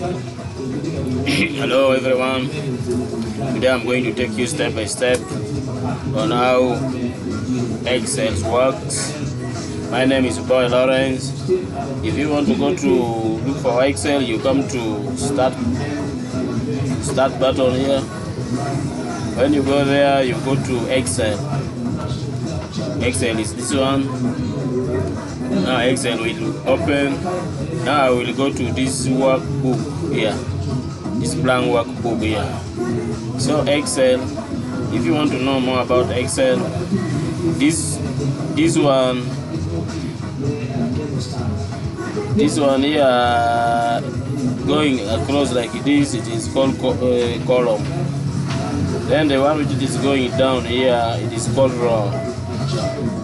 Hello everyone, today I'm going to take you step by step on how Excel works. My name is Boy Lawrence. If you want to go to look for Excel, you come to start button here. When you go there, you go to Excel. Excel is this one. Now Excel will open. Now I will go to this workbook here, this blank workbook here. So Excel, if you want to know more about Excel, this one here going across like this, it is called column. Then the one which is going down here, it is called row.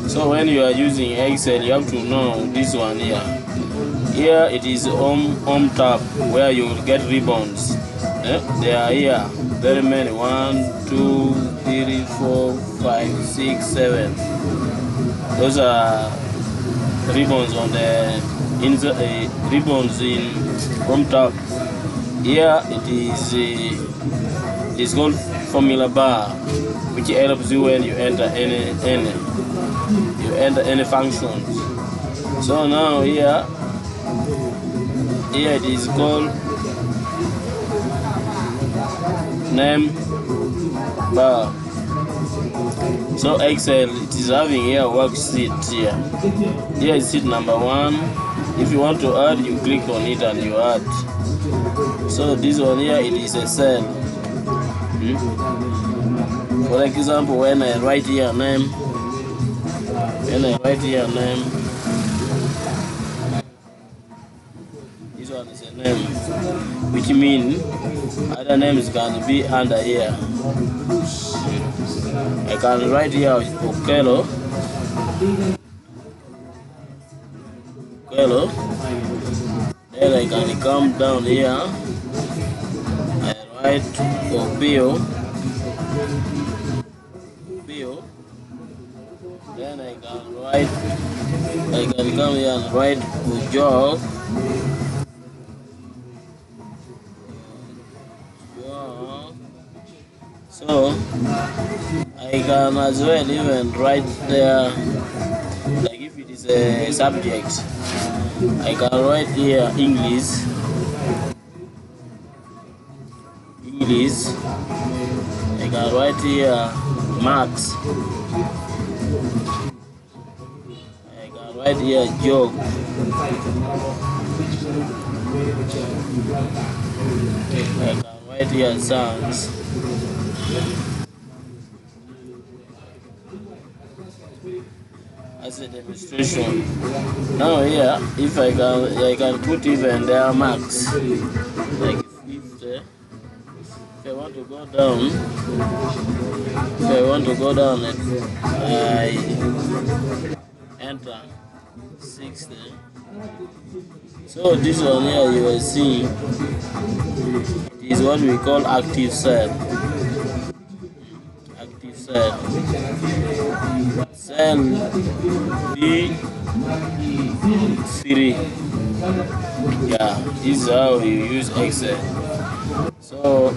So when you are using Excel, you have to know this one here. Here it is home tab where you will get ribbons. They are here, very many. 1, 2, 3, 4, 5, 6, 7. Those are ribbons on the ribbons in home tab. Here it is called formula bar, which helps you when you enter any functions. So now here it is called name bar. So Excel, it is having here worksheet here. Here is sheet number 1. If you want to add, you click on it and you add. So this one here, it is a cell. For example, when I write here name, this one is a name, which means other names can be under here. I can write here Okello. Then I can come down here. I write Opio. Then I can come here and write Ujok. So I can as well even write there, like if it is a subject, I can write here English. I can write here Max. I can write here joke. I can write here sounds. As a demonstration. Now here, if I can put even their marks. Like if I want to go down, I enter 60. So this one here you will see, it is what we call active cell. Cell B3. Yeah, this is how you use Excel. So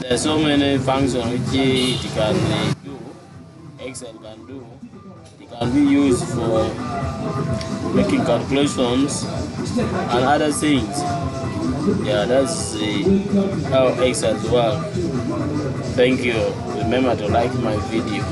there are so many functions which it can do. Excel can do. It can be used for making calculations and other things. Yeah, that's how Excel works. Thank you. Remember to like my video.